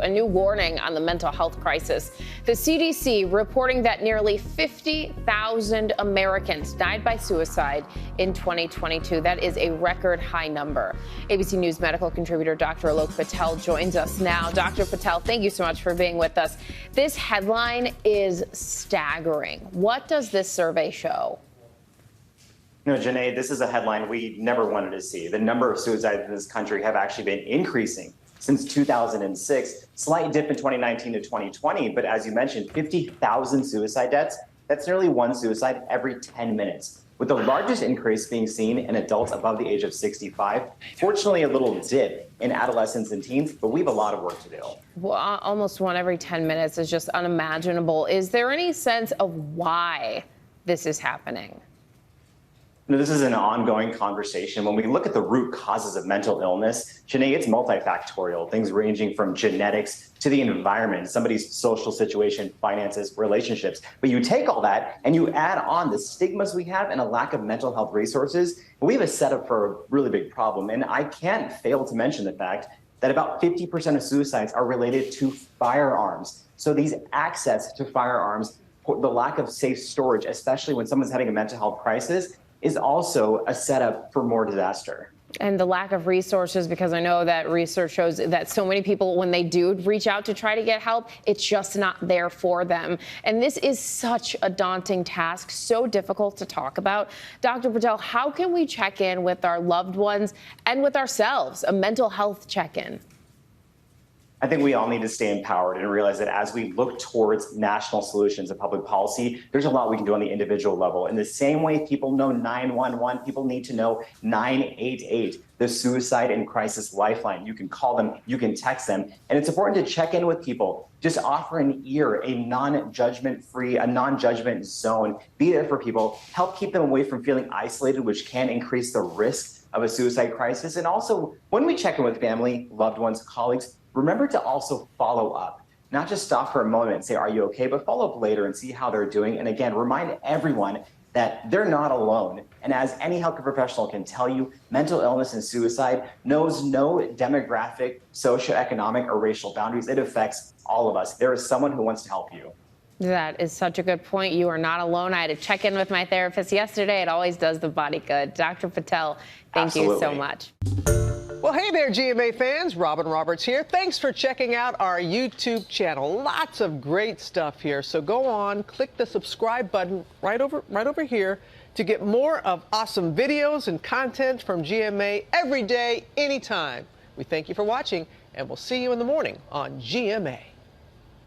A new warning on the mental health crisis. The CDC reporting that nearly 50,000 Americans died by suicide in 2022. That is a record high number. ABC News medical contributor Dr. Alok Patel joins us now. Dr. Patel, thank you so much for being with us. This headline is staggering. What does this survey show? No, Janae, this is a headline we never wanted to see. The number of suicides in this country have actually been increasing since 2006, slight dip in 2019 to 2020. But as you mentioned, 50,000 suicide deaths, that's nearly one suicide every 10 minutes, with the largest increase being seen in adults above the age of 65. Fortunately, a little dip in adolescents and teens, but we have a lot of work to do. Well, almost one every 10 minutes is just unimaginable. Is there any sense of why this is happening? No, this is an ongoing conversation. When we look at the root causes of mental illness, Janae, it's multifactorial, things ranging from genetics to the environment, somebody's social situation, finances, relationships. But you take all that and you add on the stigmas we have and a lack of mental health resources, we have a setup for a really big problem. And I can't fail to mention the fact that about 50% of suicides are related to firearms. So these access to firearms, the lack of safe storage, especially when someone's having a mental health crisis, is also a setup for more disaster. And the lack of resources, because I know that research shows that so many people, when they do reach out to try to get help, it's just not there for them. And this is such a daunting task, so difficult to talk about. Dr. Patel, how can we check in with our loved ones and with ourselves, a mental health check-in? I think we all need to stay empowered and realize that as we look towards national solutions and public policy, there's a lot we can do on the individual level. In the same way people know 911, people need to know 988, the suicide and crisis lifeline. You can call them, you can text them, and it's important to check in with people. Just offer an ear, a non-judgment free, a non-judgment zone. Be there for people, help keep them away from feeling isolated, which can increase the risk of a suicide crisis. And also, when we check in with family, loved ones, colleagues, remember to also follow up, not just stop for a moment and say, are you okay? But follow up later and see how they're doing. And again, remind everyone that they're not alone. And as any healthcare professional can tell you, mental illness and suicide knows no demographic, socioeconomic, or racial boundaries. It affects all of us. There is someone who wants to help you. That is such a good point. You are not alone. I had to check in with my therapist yesterday. It always does the body good. Dr. Patel, thank you so much. Well, hey there, GMA fans. Robin Roberts here. Thanks for checking out our YouTube channel. Lots of great stuff here. So go on, click the subscribe button right over here to get more of awesome videos and content from GMA every day, anytime. We thank you for watching, and we'll see you in the morning on GMA.